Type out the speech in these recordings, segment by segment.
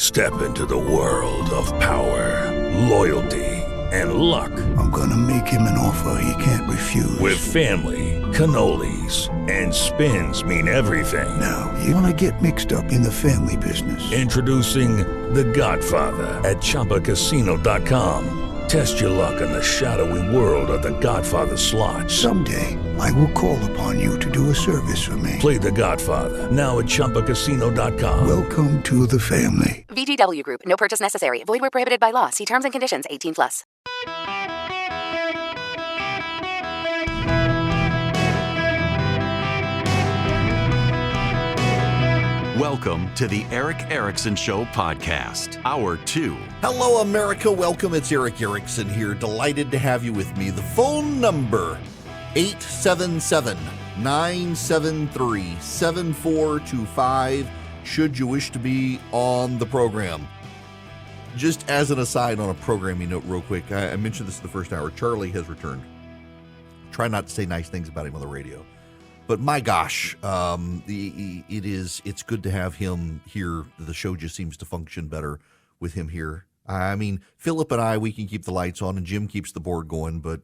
Step into the world of power, loyalty, and luck. I'm gonna make him an offer he can't refuse. With family, cannolis, and spins mean everything. Now, you wanna get mixed up in the family business. Introducing The Godfather at ChumbaCasino.com. Test your luck in the shadowy world of The Godfather slot. Someday, I will call upon you to do a service for me. Play The Godfather, now at ChumbaCasino.com. Welcome to the family. VGW Group. No purchase necessary. Void where prohibited by law. See terms and conditions. 18+. Welcome to the Eric Erickson Show podcast, Hour 2. Hello, America. Welcome. It's Eric Erickson here. Delighted to have you with me. The phone number, 877-973-7425, should you wish to be on the program. Just as an aside on a programming note real quick, I mentioned this in the first hour. Charlie has returned. Try not to say nice things about him on the radio. But my gosh, it's good to have him here. The show just seems to function better with him here. I mean, Philip and I, we can keep the lights on and Jim keeps the board going. But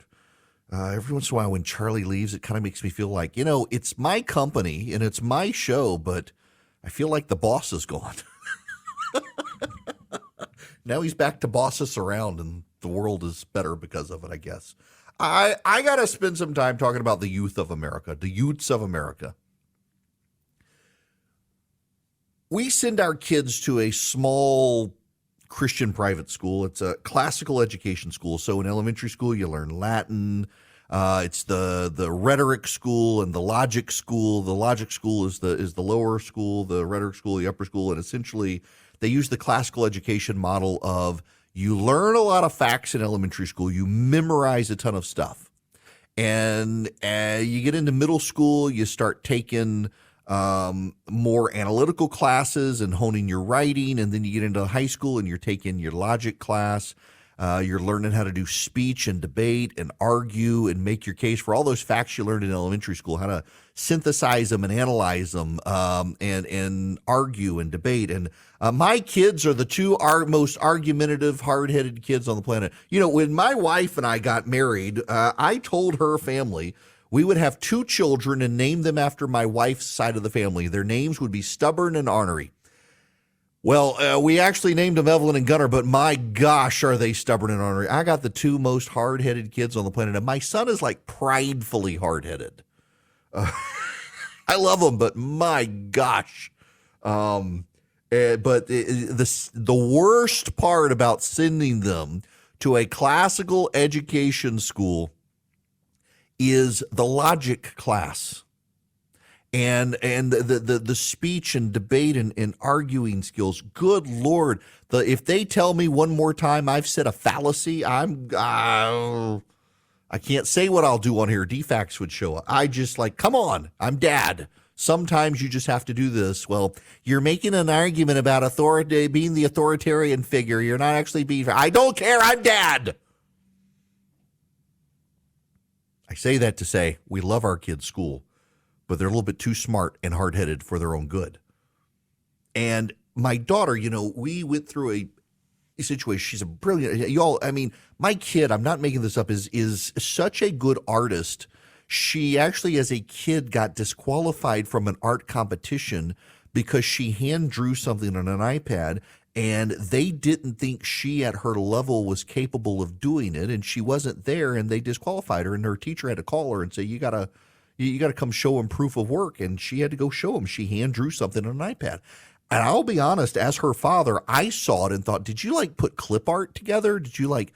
every once in a while when Charlie leaves, it kind of makes me feel like, it's my company and it's my show, but I feel like the boss is gone. Now he's back to boss us around and the world is better because of it, I guess. I got to spend some time talking about the youth of America, the youths of America. We send our kids to a small Christian private school. It's a classical education school. So in elementary school, you learn Latin. It's the rhetoric school and the logic school. The logic school is the lower school, the rhetoric school, the upper school. And essentially, they use the classical education model of you learn a lot of facts in elementary school. You memorize a ton of stuff. And you get into middle school, you start taking more analytical classes and honing your writing. And then you get into high school and you're taking your logic class. You're learning how to do speech and debate and argue and make your case for all those facts you learned in elementary school, how to synthesize them and analyze them and argue and debate. And my kids are the two most argumentative, hard-headed kids on the planet. When my wife and I got married, I told her family we would have two children and name them after my wife's side of the family. Their names would be Stubborn and Ornery. Well, we actually named them Evelyn and Gunnar, but my gosh, are they stubborn and ornery. I got the two most hard-headed kids on the planet, and my son is like pridefully hard-headed. I love him, but my gosh. But the worst part about sending them to a classical education school is the logic class. And the speech and debate and arguing skills. Good Lord. If they tell me one more time I've said a fallacy, I can't say what I'll do on here. DFACS would show up. I just come on, I'm dad. Sometimes you just have to do this. Well, you're making an argument about authority, being the authoritarian figure. You're not actually being, I don't care, I'm dad. I say that to say we love our kids' school, but they're a little bit too smart and hard-headed for their own good. And my daughter, we went through a situation. She's a brilliant, my kid, I'm not making this up, is such a good artist. She actually, as a kid, got disqualified from an art competition because she hand drew something on an iPad, and they didn't think she at her level was capable of doing it, and she wasn't there, and they disqualified her, and her teacher had to call her and say, you got to come show him proof of work. And she had to go show him. She hand drew something on an iPad. And I'll be honest, as her father, I saw it and thought, did you put clip art together? Did you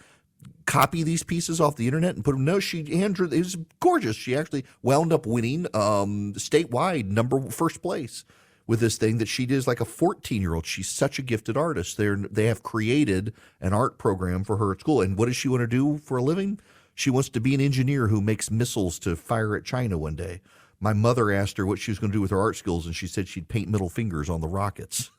copy these pieces off the internet and put them? No, she hand drew. It was gorgeous. She actually wound up winning statewide first place with this thing that she did as a 14-year-old. She's such a gifted artist. They have created an art program for her at school. And what does she want to do for a living? She wants to be an engineer who makes missiles to fire at China one day. My mother asked her what she was going to do with her art skills, and she said she'd paint middle fingers on the rockets.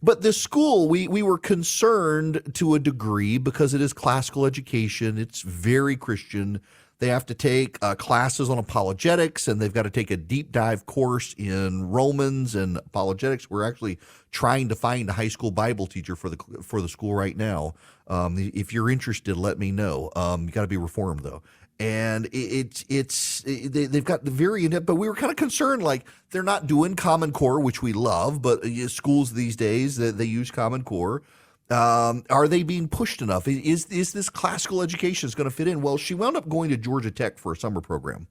But this school, we were concerned to a degree because it is classical education. It's very Christian. They have to take classes on apologetics, and they've got to take a deep dive course in Romans and apologetics. We're actually trying to find a high school Bible teacher for the school right now. If you're interested, let me know. You got to be reformed though. And they've got the very in-depth, but we were kind of concerned, like they're not doing Common Core, which we love, but schools these days they use Common Core. Are they being pushed enough? Is this classical education is going to fit in? Well, she wound up going to Georgia Tech for a summer program.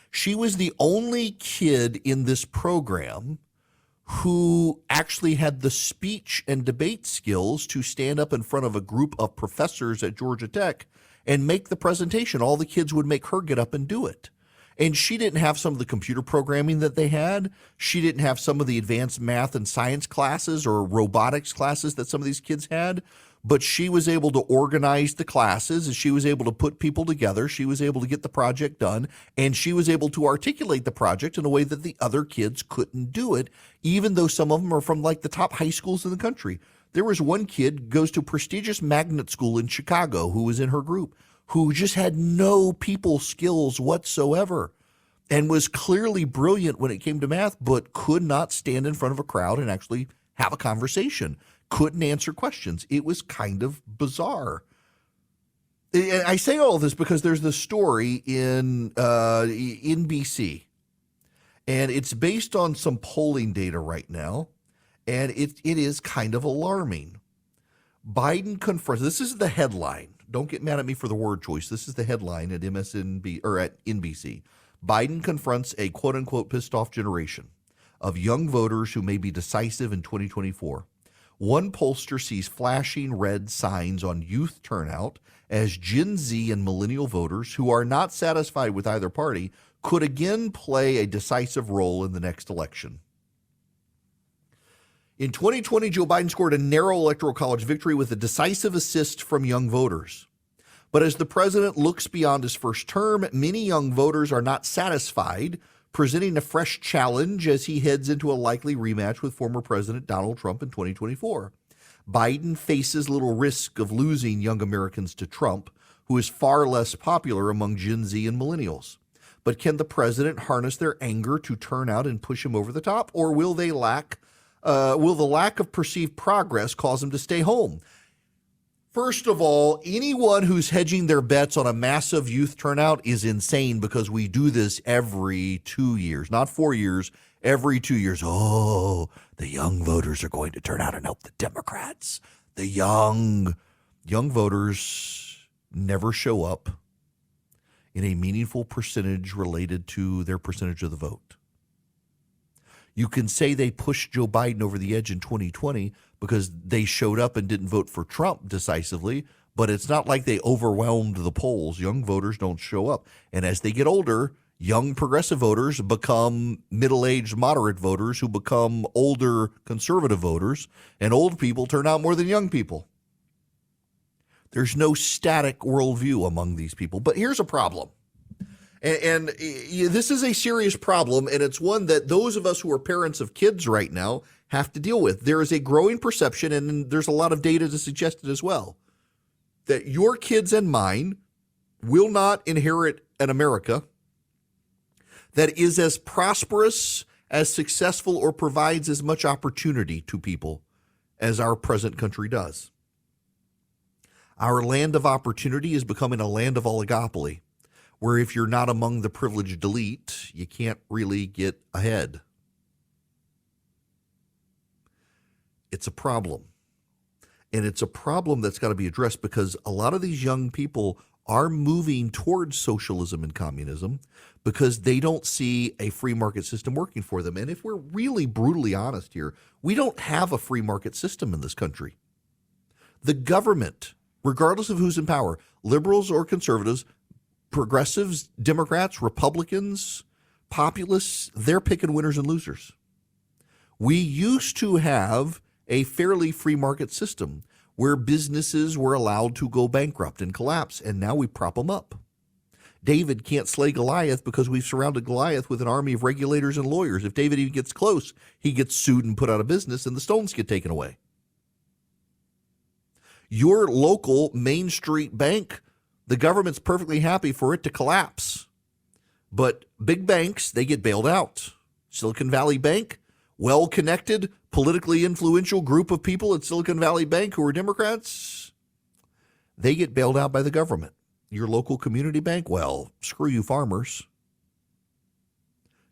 She was the only kid in this program who actually had the speech and debate skills to stand up in front of a group of professors at Georgia Tech and make the presentation. All the kids would make her get up and do it. And she didn't have some of the computer programming that they had. She didn't have some of the advanced math and science classes or robotics classes that some of these kids had. But she was able to organize the classes, and she was able to put people together. She was able to get the project done, and she was able to articulate the project in a way that the other kids couldn't do it, even though some of them are from like the top high schools in the country. There was one kid goes to a prestigious magnet school in Chicago who was in her group, who just had no people skills whatsoever and was clearly brilliant when it came to math, but could not stand in front of a crowd and actually have a conversation, couldn't answer questions. It was kind of bizarre. I say all this because there's this story in BC, and it's based on some polling data right now, and it is kind of alarming. Biden confronts, this is the headline. Don't get mad at me for the word choice. This is the headline at MSNB or at NBC. Biden confronts a quote unquote pissed off generation of young voters who may be decisive in 2024. One pollster sees flashing red signs on youth turnout as Gen Z and millennial voters who are not satisfied with either party could again play a decisive role in the next election. In 2020, Joe Biden scored a narrow electoral college victory with a decisive assist from young voters. But as the president looks beyond his first term, many young voters are not satisfied, presenting a fresh challenge as he heads into a likely rematch with former President Donald Trump in 2024. Biden faces little risk of losing young Americans to Trump, who is far less popular among Gen Z and millennials. But can the president harness their anger to turn out and push him over the top, or will the lack of perceived progress cause him to stay home? First of all, anyone who's hedging their bets on a massive youth turnout is insane, because we do this every 2 years, not 4 years, every 2 years. Oh, the young voters are going to turn out and help the Democrats. The young voters never show up in a meaningful percentage related to their percentage of the vote. You can say they pushed Joe Biden over the edge in 2020 because they showed up and didn't vote for Trump decisively, but it's not like they overwhelmed the polls. Young voters don't show up. And as they get older, young progressive voters become middle-aged moderate voters who become older conservative voters, and old people turn out more than young people. There's no static worldview among these people. But here's a problem. And this is a serious problem, and it's one that those of us who are parents of kids right now have to deal with. There is a growing perception, and there's a lot of data to suggest it as well, that your kids and mine will not inherit an America that is as prosperous, as successful, or provides as much opportunity to people as our present country does. Our land of opportunity is becoming a land of oligopoly, where if you're not among the privileged elite, you can't really get ahead. It's a problem. And it's a problem that's got to be addressed, because a lot of these young people are moving towards socialism and communism because they don't see a free market system working for them. And if we're really brutally honest here, we don't have a free market system in this country. The government, regardless of who's in power, liberals or conservatives, progressives, Democrats, Republicans, populists, they're picking winners and losers. We used to have a fairly free market system where businesses were allowed to go bankrupt and collapse, and now we prop them up. David can't slay Goliath because we've surrounded Goliath with an army of regulators and lawyers. If David even gets close, he gets sued and put out of business, and the stones get taken away. Your local Main Street bank The government's perfectly happy for it to collapse. But big banks, they get bailed out. Silicon Valley Bank, well-connected, politically influential group of people at Silicon Valley Bank who are Democrats, they get bailed out by the government. Your local community bank, well, screw you farmers.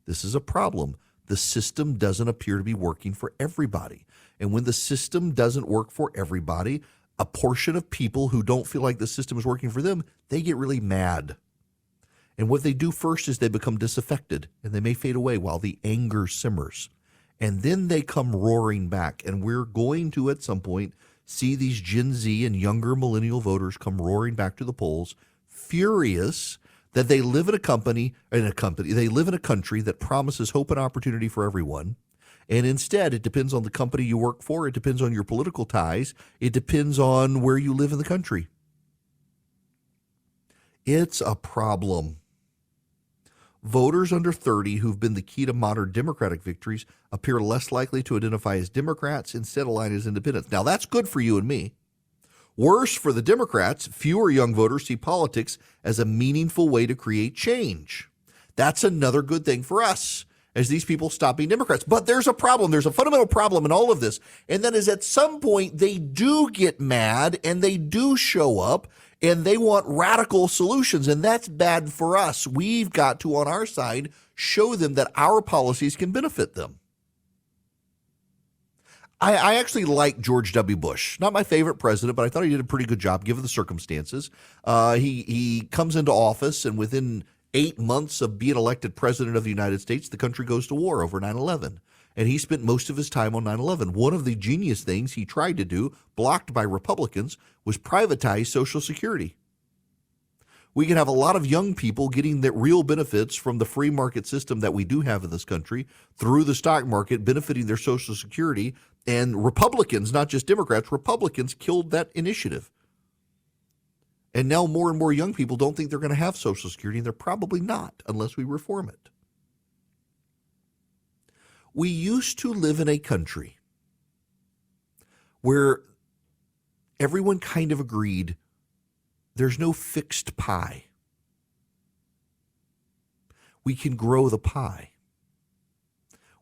This is a problem. The system doesn't appear to be working for everybody. And when the system doesn't work for everybody, a portion of people who don't feel like the system is working for them, they get really mad. And what they do first is they become disaffected, and they may fade away while the anger simmers. And then they come roaring back. And we're going to, at some point, see these Gen Z and younger millennial voters come roaring back to the polls, furious that they live in they live in a country that promises hope and opportunity for everyone. And instead, it depends on the company you work for. It depends on your political ties. It depends on where you live in the country. It's a problem. Voters under 30 who've been the key to modern Democratic victories appear less likely to identify as Democrats, instead align as independents. Now, that's good for you and me. Worse for the Democrats, fewer young voters see politics as a meaningful way to create change. That's another good thing for us, as these people stop being Democrats. But there's a problem. There's a fundamental problem in all of this. And that is, at some point, they do get mad and they do show up and they want radical solutions. And that's bad for us. We've got to, on our side, show them that our policies can benefit them. I actually like George W. Bush. Not my favorite president, but I thought he did a pretty good job given the circumstances. He comes into office, and within 8 months of being elected president of the United States, the country goes to war over 9/11. And he spent most of his time on 9/11. One of the genius things he tried to do, blocked by Republicans, was privatize Social Security. We can have a lot of young people getting the real benefits from the free market system that we do have in this country through the stock market, benefiting their Social Security. And Republicans, not just Democrats, Republicans killed that initiative. And now more and more young people don't think they're going to have Social Security, and they're probably not unless we reform it. We used to live in a country where everyone kind of agreed there's no fixed pie. We can grow the pie.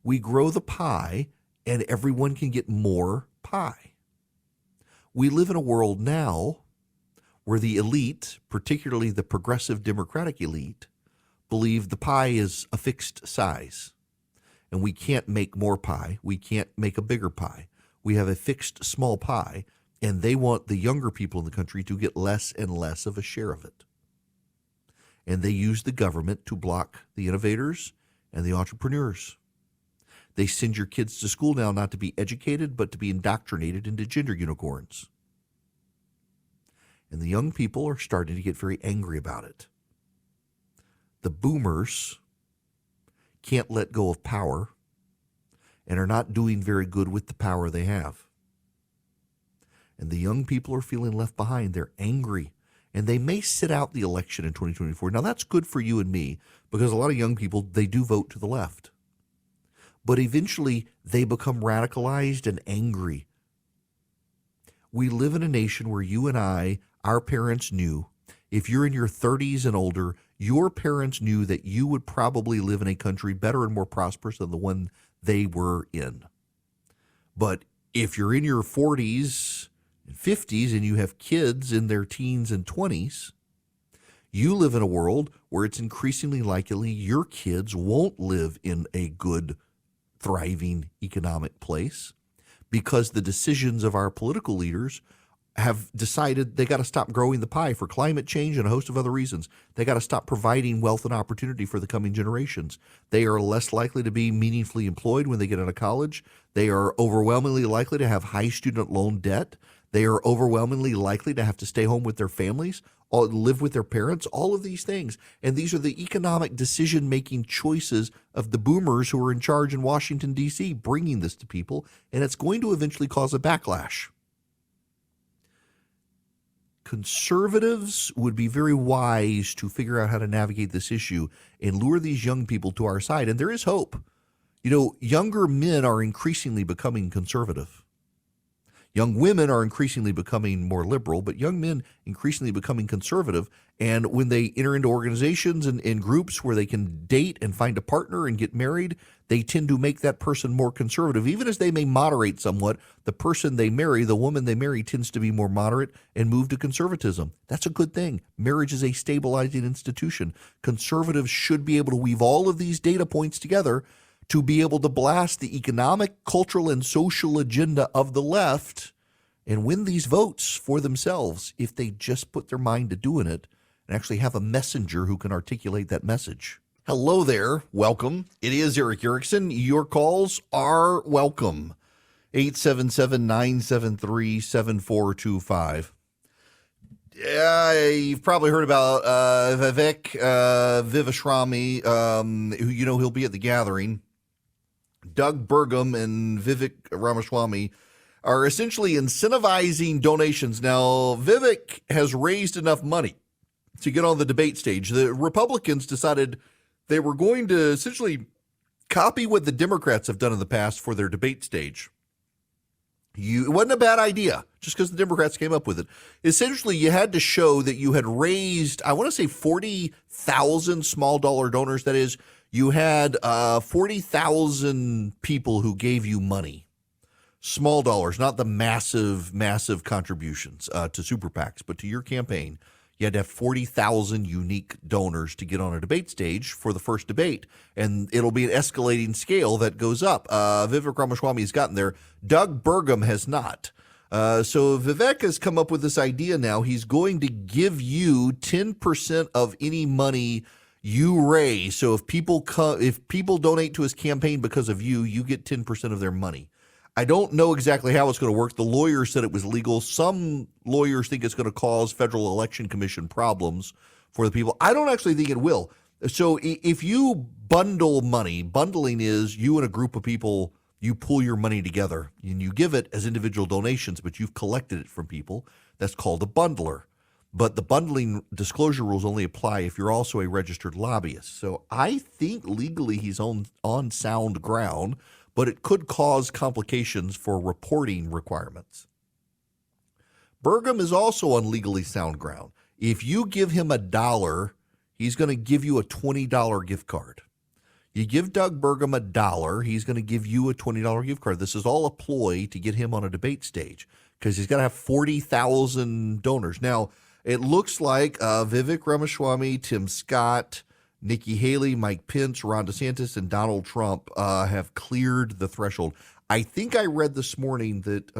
We grow the pie, and everyone can get more pie. We live in a world now where the elite, particularly the progressive Democratic elite, believe the pie is a fixed size. And we can't make more pie. We can't make a bigger pie. We have a fixed small pie, and they want the younger people in the country to get less and less of a share of it. And they use the government to block the innovators and the entrepreneurs. They send your kids to school now not to be educated, but to be indoctrinated into gender unicorns. And the young people are starting to get very angry about it. The boomers can't let go of power and are not doing very good with the power they have. And the young people are feeling left behind. They're angry. And they may sit out the election in 2024. Now, that's good for you and me, because a lot of young people, they do vote to the left. But eventually, they become radicalized and angry. We live in a nation where you and I, our parents knew, if you're in your 30s and older, your parents knew that you would probably live in a country better and more prosperous than the one they were in. But if you're in your 40s and 50s and you have kids in their teens and 20s, you live in a world where it's increasingly likely your kids won't live in a good, thriving economic place, because the decisions of our political leaders have decided they got to stop growing the pie for climate change and a host of other reasons. They got to stop providing wealth and opportunity for the coming generations. They are less likely to be meaningfully employed when they get out of college. They are overwhelmingly likely to have high student loan debt. They are overwhelmingly likely to have to stay home with their families, or live with their parents, all of these things. And these are the economic decision-making choices of the boomers who are in charge in Washington, D.C., bringing this to people, and it's going to eventually cause a backlash. Conservatives would be very wise to figure out how to navigate this issue and lure these young people to our side, and there is hope. You know, younger men are increasingly becoming conservative. Young women are increasingly becoming more liberal, but young men increasingly becoming conservative. And when they enter into organizations and in groups where they can date and find a partner and get married, they tend to make that person more conservative. Even as they may moderate somewhat, the person they marry, the woman they marry, tends to be more moderate and move to conservatism. That's a good thing. Marriage is a stabilizing institution. Conservatives should be able to weave all of these data points together to be able to blast the economic, cultural, and social agenda of the left and win these votes for themselves if they just put their mind to doing it and actually have a messenger who can articulate that message. Hello there. Welcome. It is Eric Erickson. Your calls are welcome. 877-973-7425. You've probably heard about Vivek Vivaswamy, who he'll be at the gathering. Doug Burgum and Vivek Ramaswamy are essentially incentivizing donations. Now, Vivek has raised enough money to get on the debate stage. The Republicans decided they were going to essentially copy what the Democrats have done in the past for their debate stage. It wasn't a bad idea just because the Democrats came up with it. Essentially, you had to show that you had raised, I want to say 40,000 small dollar donors. That is, you had 40,000 people who gave you money. Small dollars, not the massive contributions to super PACs, but to your campaign. You had to have 40,000 unique donors to get on a debate stage for the first debate. And it'll be an escalating scale that goes up. Vivek Ramaswamy has gotten there. Doug Burgum has not. So Vivek has come up with this idea now. He's going to give you 10% of any money you raise. So if people donate to his campaign because of you, you get 10% of their money. I don't know exactly how it's going to work. The lawyers said it was legal. Some lawyers think it's going to cause Federal Election Commission problems for the people. I don't actually think it will. So if you bundle money, bundling is you and a group of people, you pull your money together and you give it as individual donations, but you've collected it from people. That's called a bundler. But the bundling disclosure rules only apply if you're also a registered lobbyist. So I think legally he's on sound ground, but it could cause complications for reporting requirements. Burgum is also on legally sound ground. If you give him $1, he's going to give you a $20 gift card. You give Doug Burgum $1, he's going to give you a $20 gift card. This is all a ploy to get him on a debate stage because he's got to have 40,000 donors. Now, it looks like Vivek Ramaswamy, Tim Scott, Nikki Haley, Mike Pence, Ron DeSantis, and Donald Trump have cleared the threshold. I think I read this morning that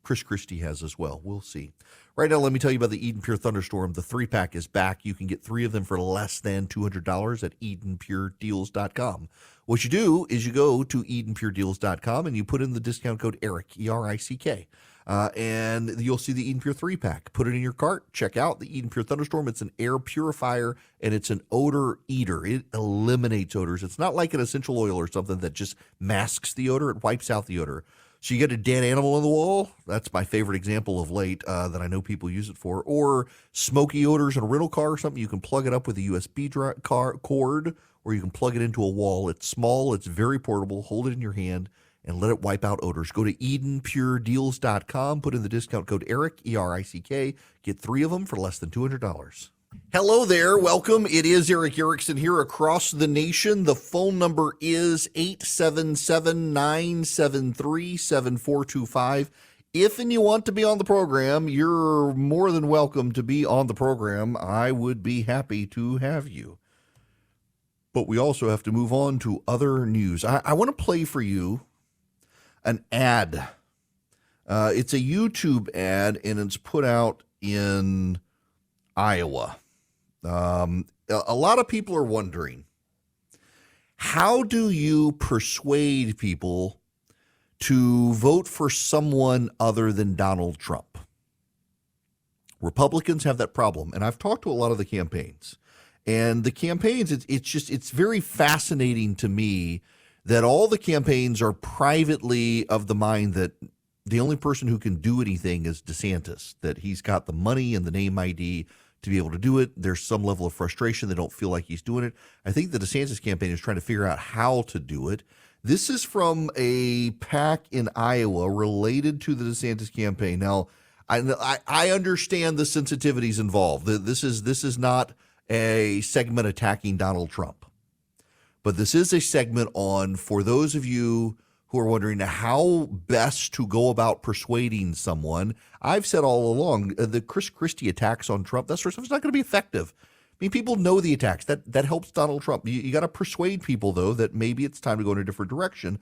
Chris Christie has as well. We'll see. Right now, let me tell you about the Eden Pure Thunderstorm. The 3-pack is back. You can get 3 of them for less than $200 at EdenPureDeals.com. What you do is you go to EdenPureDeals.com and you put in the discount code ERICK, E-R-I-C-K. And you'll see the Eden Pure 3-pack. Put it in your cart. Check out the Eden Pure Thunderstorm. It's an air purifier, and it's an odor eater. It eliminates odors. It's not like an essential oil or something that just masks the odor. It wipes out the odor. So you get a dead animal on the wall. That's my favorite example of late that I know people use it for. Or smoky odors in a rental car or something. You can plug it up with a USB cord, or you can plug it into a wall. It's small. It's very portable. Hold it in your hand and let it wipe out odors. Go to EdenPureDeals.com. Put in the discount code ERICK, E-R-I-C-K. Get 3 of them for less than $200. Hello there. Welcome. It is Eric Erickson here across the nation. The phone number is 877-973-7425. If and you want to be on the program, you're more than welcome to be on the program. I would be happy to have you. But we also have to move on to other news. I want to play for you an ad. It's a YouTube ad, and it's put out in Iowa. A lot of people are wondering, how do you persuade people to vote for someone other than Donald Trump? Republicans have that problem, and I've talked to a lot of the campaigns. And the campaigns, it's very fascinating to me that all the campaigns are privately of the mind that the only person who can do anything is DeSantis, that he's got the money and the name ID to be able to do it. There's some level of frustration. They don't feel like he's doing it. I think the DeSantis campaign is trying to figure out how to do it. This is from a PAC in Iowa related to the DeSantis campaign. Now, I understand the sensitivities involved. This is not a segment attacking Donald Trump, but this is a segment on, for those of you who are wondering how best to go about persuading someone. I've said all along, the Chris Christie attacks on Trump, that sort of stuff is not going to be effective. I mean, people know the attacks. That helps Donald Trump. You got to persuade people, though, that maybe it's time to go in a different direction.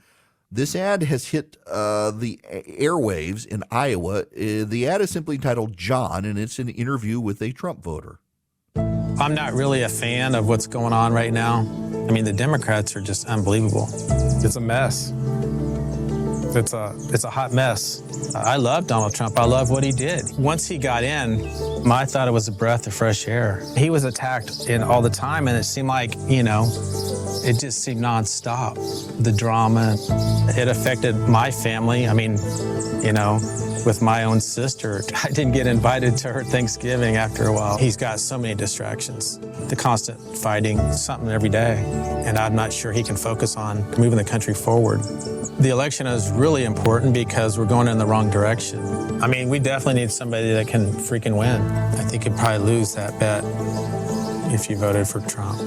This ad has hit the airwaves in Iowa. The ad is simply titled John, and it's an interview with a Trump voter. I'm not really a fan of what's going on right now. I mean, the Democrats are just unbelievable. It's a mess. It's a hot mess. I love Donald Trump. I love what he did. Once he got in, I thought it was a breath of fresh air. He was attacked all the time, and it seemed like, it just seemed nonstop. The drama, it affected my family. I mean, with my own sister, I didn't get invited to her Thanksgiving after a while. He's got so many distractions. The constant fighting, something every day. And I'm not sure he can focus on moving the country forward. The election is really important because we're going in the wrong direction. I mean, we definitely need somebody that can freaking win. I think you'd probably lose that bet if you voted for Trump.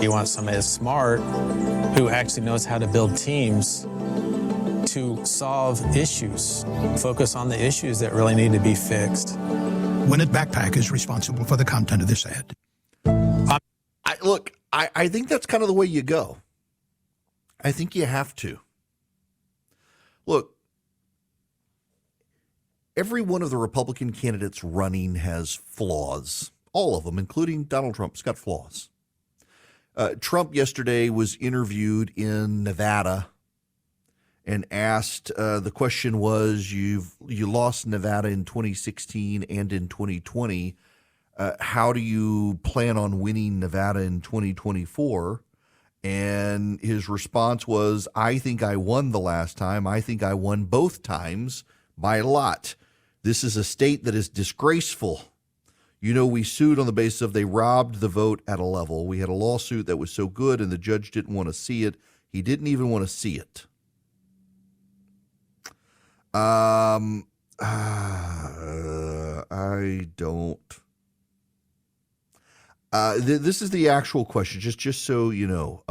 You want somebody that's smart, who actually knows how to build teams to solve issues, focus on the issues that really need to be fixed. Winnet Backpack is responsible for the content of this ad. I think that's kind of the way you go. I think you have to. Look, every one of the Republican candidates running has flaws. All of them, including Donald Trump's got flaws. Trump yesterday was interviewed in Nevada and asked, the question was, you lost Nevada in 2016 and in 2020. How do you plan on winning Nevada in 2024? And his response was, I think I won the last time. I think I won both times by a lot. This is a state that is disgraceful. We sued on the basis of they robbed the vote at a level. We had a lawsuit that was so good and the judge didn't want to see it. He didn't even want to see it. I don't. This is the actual question, just so you know.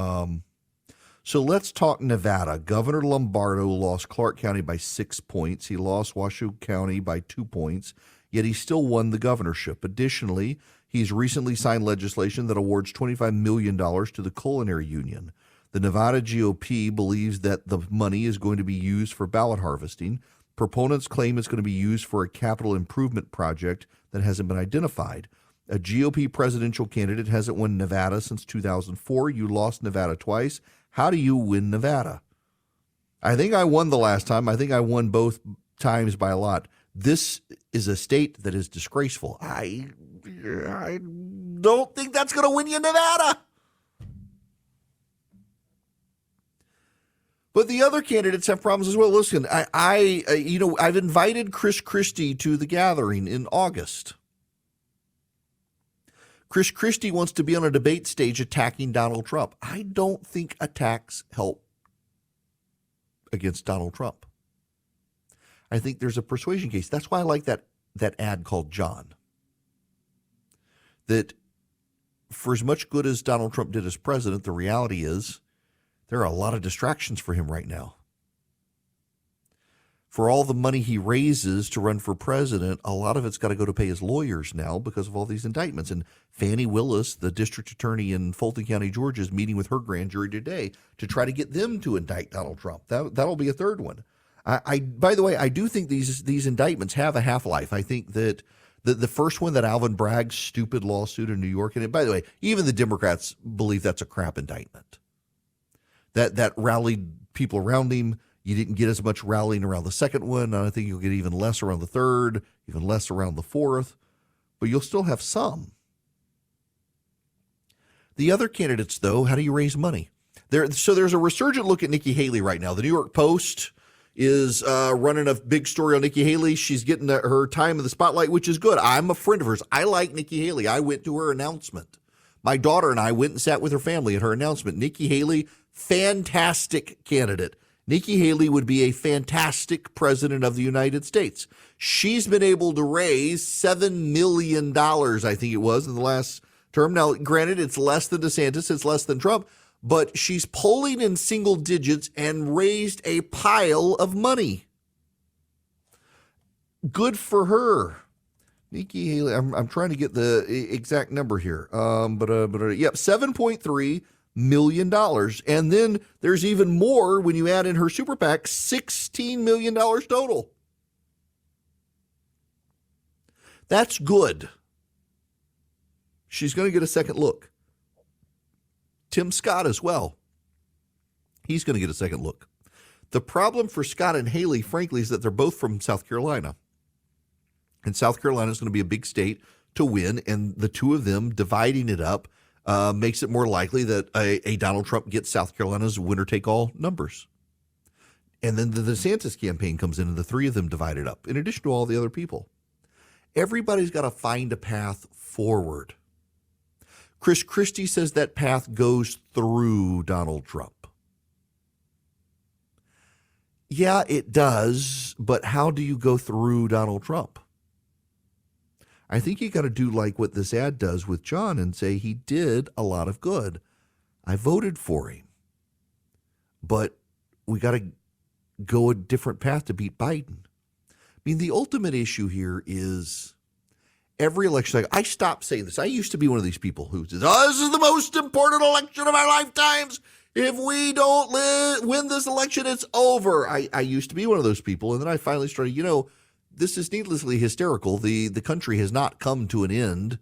So let's talk Nevada. Governor Lombardo lost Clark County by 6 points. He lost Washoe County by 2 points, yet he still won the governorship. Additionally, he's recently signed legislation that awards $25 million to the Culinary Union. The Nevada GOP believes that the money is going to be used for ballot harvesting. Proponents claim it's going to be used for a capital improvement project that hasn't been identified. A GOP presidential candidate hasn't won Nevada since 2004. You lost Nevada twice. How do you win Nevada? I think I won the last time. I think I won both times by a lot. This is a state that is disgraceful. I don't think that's going to win you Nevada. But the other candidates have problems as well. Listen, I've invited Chris Christie to the gathering in August. Chris Christie wants to be on a debate stage attacking Donald Trump. I don't think attacks help against Donald Trump. I think there's a persuasion case. That's why I like that ad called John. That for as much good as Donald Trump did as president, the reality is there are a lot of distractions for him right now. For all the money he raises to run for president, a lot of it's got to go to pay his lawyers now because of all these indictments. And Fannie Willis, the district attorney in Fulton County, Georgia, is meeting with her grand jury today to try to get them to indict Donald Trump. That'll be a third one. By the way, I do think these indictments have a half-life. I think that the first one, that Alvin Bragg's stupid lawsuit in New York, and by the way, even the Democrats believe that's a crap indictment. That rallied people around him. You didn't get as much rallying around the second one. I think you'll get even less around the third, even less around the fourth, but you'll still have some. The other candidates, though, how do you raise money? So there's a resurgent look at Nikki Haley right now. The New York Post is running a big story on Nikki Haley. She's getting her time in the spotlight, which is good. I'm a friend of hers. I like Nikki Haley. I went to her announcement. My daughter and I went and sat with her family at her announcement. Nikki Haley, Fantastic candidate. Nikki Haley would be a fantastic president of the United States. She's been able to raise $7 million, I think it was, in the last term. Now, granted, it's less than DeSantis, it's less than Trump, but she's polling in single digits and raised a pile of money. Good for her. Nikki Haley, I'm trying to get the exact number here. Yep, $7.3 million. And then there's even more when you add in her super PAC, $16 million total. That's good. She's going to get a second look. Tim Scott as well. He's going to get a second look. The problem for Scott and Haley, frankly, is that they're both from South Carolina. And South Carolina is going to be a big state to win, and the two of them dividing it up makes it more likely that a Donald Trump gets South Carolina's winner-take-all numbers. And then the DeSantis campaign comes in, and the three of them divide it up, in addition to all the other people. Everybody's got to find a path forward. Chris Christie says that path goes through Donald Trump. Yeah, it does, but how do you go through Donald Trump? I think you got to do like what this ad does with John and say he did a lot of good. I voted for him. But we got to go a different path to beat Biden. I mean, the ultimate issue here is every election cycle. I stopped saying this. I used to be one of these people who says, oh, this is the most important election of our lifetimes. If we don't win this election, it's over. I used to be one of those people. And then I finally started, this is needlessly hysterical. The country has not come to an end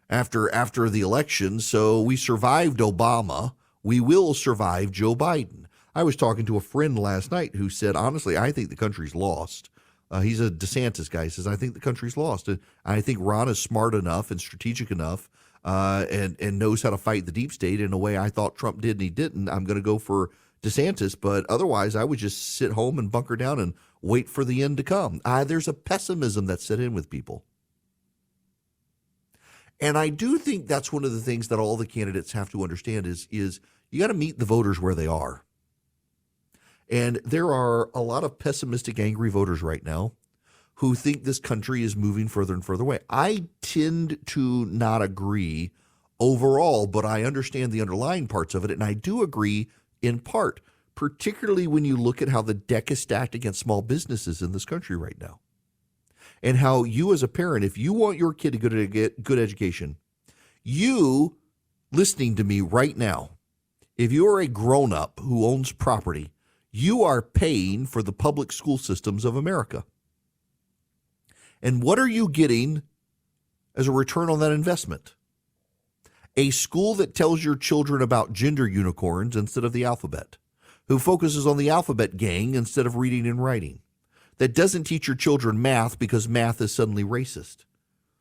after the election. So we survived Obama. We will survive Joe Biden. I was talking to a friend last night who said, honestly, I think the country's lost. He's a DeSantis guy. He says, I think the country's lost. And I think Ron is smart enough and strategic enough and knows how to fight the deep state in a way I thought Trump did and he didn't. I'm going to go for DeSantis, but otherwise I would just sit home and bunker down and wait for the end to come. There's a pessimism that's set in with people. And I do think that's one of the things that all the candidates have to understand is you got to meet the voters where they are. And there are a lot of pessimistic, angry voters right now who think this country is moving further and further away. I tend to not agree overall, but I understand the underlying parts of it. And I do agree in part, particularly when you look at how the deck is stacked against small businesses in this country right now. And how you as a parent, if you want your kid to get good education, you listening to me right now, if you are a grown-up who owns property, you are paying for the public school systems of America. And what are you getting as a return on that investment? A school that tells your children about gender unicorns instead of the alphabet, who focuses on the alphabet gang instead of reading and writing, that doesn't teach your children math because math is suddenly racist.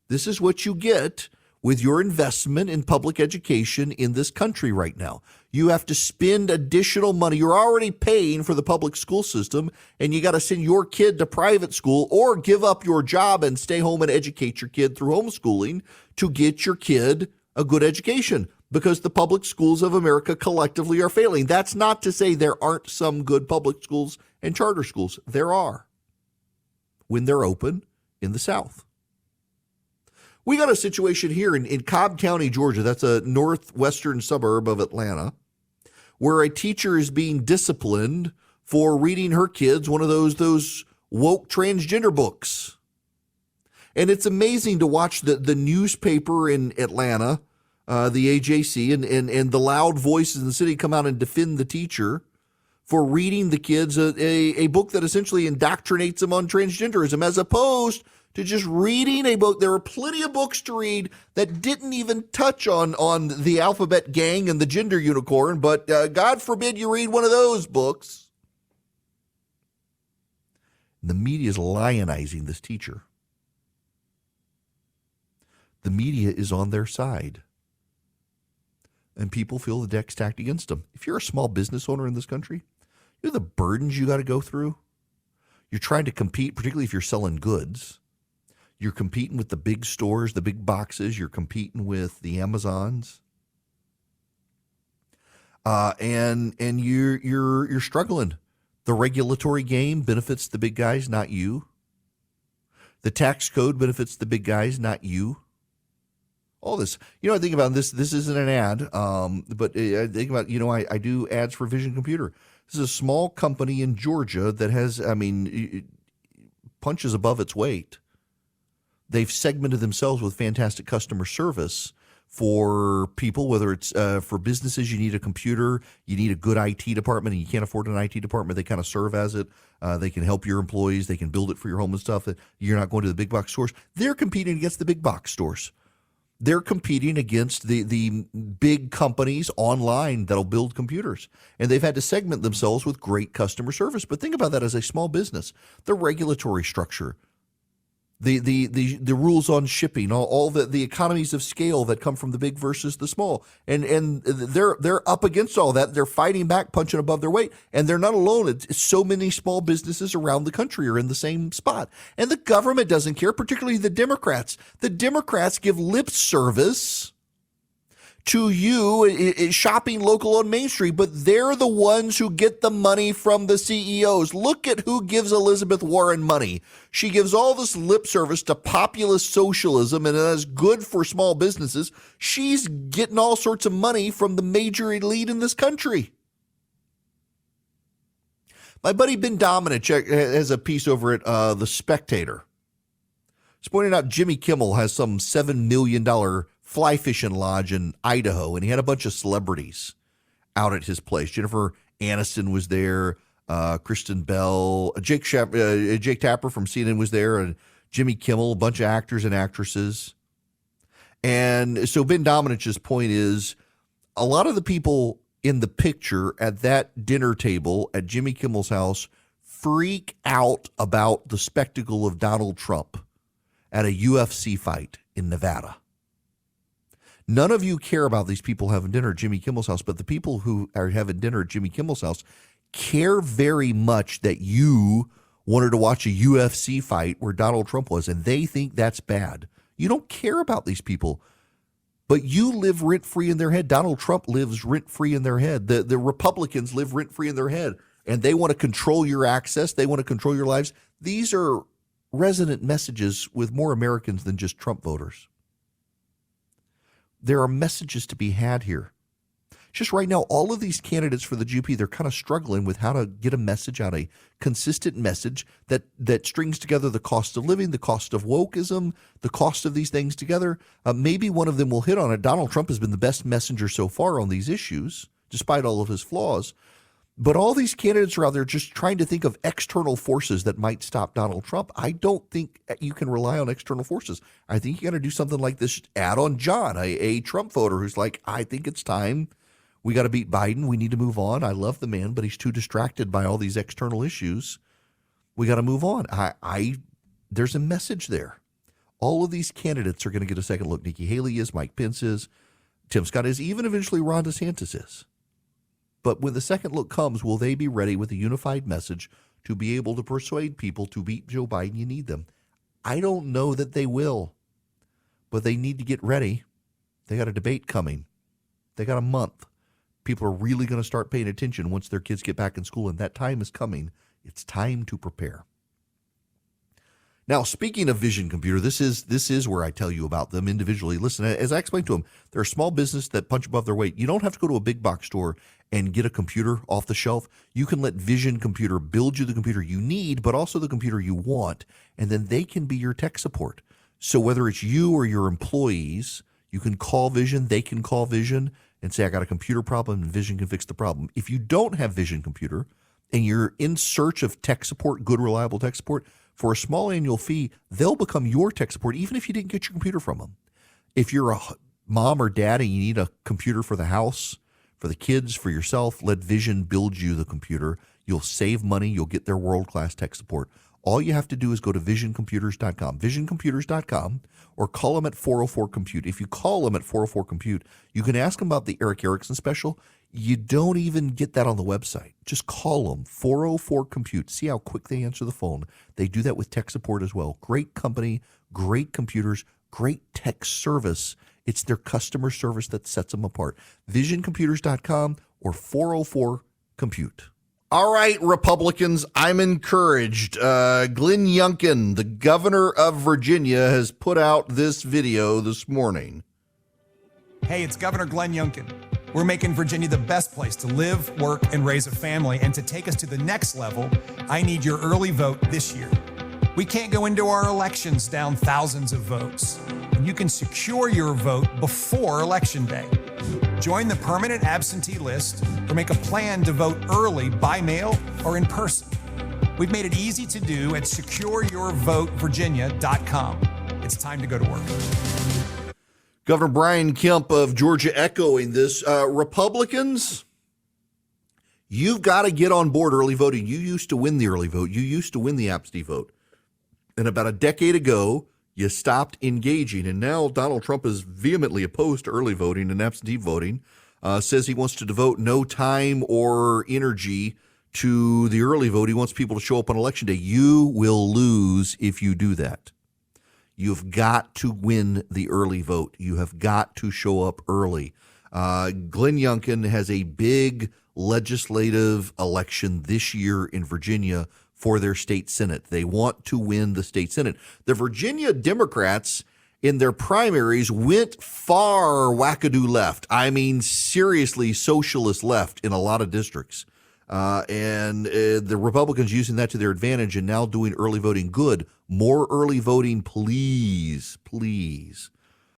This is what you get with your investment in public education in this country right now. You have to spend additional money. You're already paying for the public school system, and you got to send your kid to private school or give up your job and stay home and educate your kid through homeschooling to get your kid a good education, because the public schools of America collectively are failing. That's not to say there aren't some good public schools and charter schools. There are, when they're open in the South. We got a situation here in Cobb County, Georgia. That's a northwestern suburb of Atlanta, where a teacher is being disciplined for reading her kids one of those woke transgender books. And it's amazing to watch the newspaper in Atlanta, the AJC, and the loud voices in the city come out and defend the teacher for reading the kids a book that essentially indoctrinates them on transgenderism, as opposed to just reading a book. There are plenty of books to read that didn't even touch on the alphabet gang and the gender unicorn, but God forbid you read one of those books. The media is lionizing this teacher. The media is on their side. And people feel the deck stacked against them. If you're a small business owner in this country, you know the burdens you got to go through. You're trying to compete, particularly if you're selling goods. You're competing with the big stores, the big boxes. You're competing with the Amazons. and you're struggling. The regulatory game benefits the big guys, not you. The tax code benefits the big guys, not you. All this, I think about this. This isn't an ad, but I think about, I do ads for Vision Computer. This is a small company in Georgia that has, punches above its weight. They've segmented themselves with fantastic customer service for people, whether it's for businesses, you need a computer, you need a good IT department, and you can't afford an IT department. They kind of serve as it. They can help your employees. They can build it for your home and stuff. You're not going to the big box stores. They're competing against the big box stores. They're competing against the big companies online that'll build computers. And they've had to segment themselves with great customer service. But think about that as a small business. The regulatory structure, the rules on shipping, all the economies of scale that come from the big versus the small. And they're up against all that. They're fighting back, punching above their weight. And they're not alone. It's so many small businesses around the country are in the same spot. And the government doesn't care, particularly the Democrats. The Democrats give lip service to you shopping local on Main Street, but they're the ones who get the money from the CEOs. Look at who gives Elizabeth Warren money. She gives all this lip service to populist socialism, and that's good for small businesses. She's getting all sorts of money from the major elite in this country. My buddy Ben Domenech has a piece over at The Spectator. He's pointing out Jimmy Kimmel has some $7 million fly fishing lodge in Idaho, and he had a bunch of celebrities out at his place. Jennifer Aniston was there, Kristen Bell, Jake Tapper from CNN was there, and Jimmy Kimmel, a bunch of actors and actresses. And so Ben Domenech's point is, a lot of the people in the picture at that dinner table at Jimmy Kimmel's house freak out about the spectacle of Donald Trump at a UFC fight in Nevada. None of you care about these people having dinner at Jimmy Kimmel's house, but the people who are having dinner at Jimmy Kimmel's house care very much that you wanted to watch a UFC fight where Donald Trump was, and they think that's bad. You don't care about these people, but you live rent-free in their head. Donald Trump lives rent-free in their head. The Republicans live rent-free in their head, and they want to control your access. They want to control your lives. These are resonant messages with more Americans than just Trump voters. There are messages to be had here. Just right now, all of these candidates for the GOP, they're kind of struggling with how to get a message out, a consistent message that strings together the cost of living, the cost of wokeism, the cost of these things together. Maybe one of them will hit on it. Donald Trump has been the best messenger so far on these issues, despite all of his flaws. But all these candidates are out there just trying to think of external forces that might stop Donald Trump. I don't think you can rely on external forces. I think you got to do something like this ad on John, a Trump voter who's like, I think it's time. We got to beat Biden. We need to move on. I love the man, but he's too distracted by all these external issues. We got to move on. There's a message there. All of these candidates are going to get a second look. Nikki Haley is, Mike Pence is, Tim Scott is, even eventually Ron DeSantis is. But when the second look comes, will they be ready with a unified message to be able to persuade people to beat Joe Biden? You need them. I don't know that they will, but they need to get ready. They got a debate coming. They got a month. People are really going to start paying attention once their kids get back in school, and that time is coming. It's time to prepare. Now, speaking of Vision Computer, this is where I tell you about them individually. Listen, as I explained to them, they're a small business that punch above their weight. You don't have to go to a big box store and get a computer off the shelf. You can let Vision Computer build you the computer you need, but also the computer you want, and then they can be your tech support. So whether it's you or your employees, you can call Vision, they can call Vision and say, I got a computer problem, and Vision can fix the problem. If you don't have Vision Computer and you're in search of tech support, good, reliable tech support, for a small annual fee, they'll become your tech support, even if you didn't get your computer from them. If you're a mom or dad and you need a computer for the house, for the kids, for yourself, let Vision build you the computer. You'll save money. You'll get their world-class tech support. All you have to do is go to visioncomputers.com, visioncomputers.com, or call them at 404-COMPUTE. If you call them at 404-COMPUTE, you can ask them about the Eric Erickson special. You don't even get that on the website. Just call them, 404-COMPUTE. See how quick they answer the phone. They do that with tech support as well. Great company, great computers, great tech service. It's their customer service that sets them apart. Visioncomputers.com or 404-COMPUTE. All right, Republicans, I'm encouraged. Glenn Youngkin, the governor of Virginia, has put out this video this morning. Hey, it's Governor Glenn Youngkin. We're making Virginia the best place to live, work, and raise a family. And to take us to the next level, I need your early vote this year. We can't go into our elections down thousands of votes. And you can secure your vote before Election Day. Join the permanent absentee list or make a plan to vote early by mail or in person. We've made it easy to do at secureyourvotevirginia.com. It's time to go to work. Governor Brian Kemp of Georgia echoing this. Republicans, you've got to get on board early voting. You used to win the early vote. You used to win the absentee vote. And about a decade ago, you stopped engaging. And now Donald Trump is vehemently opposed to early voting and absentee voting, says he wants to devote no time or energy to the early vote. He wants people to show up on Election Day. You will lose if you do that. You've got to win the early vote. You have got to show up early. Glenn Youngkin has a big legislative election this year in Virginia for their state Senate. They want to win the state Senate. The Virginia Democrats in their primaries went far wackadoo left. I mean, seriously socialist left in a lot of districts. And the Republicans using that to their advantage and now doing early voting good. More early voting, please, please.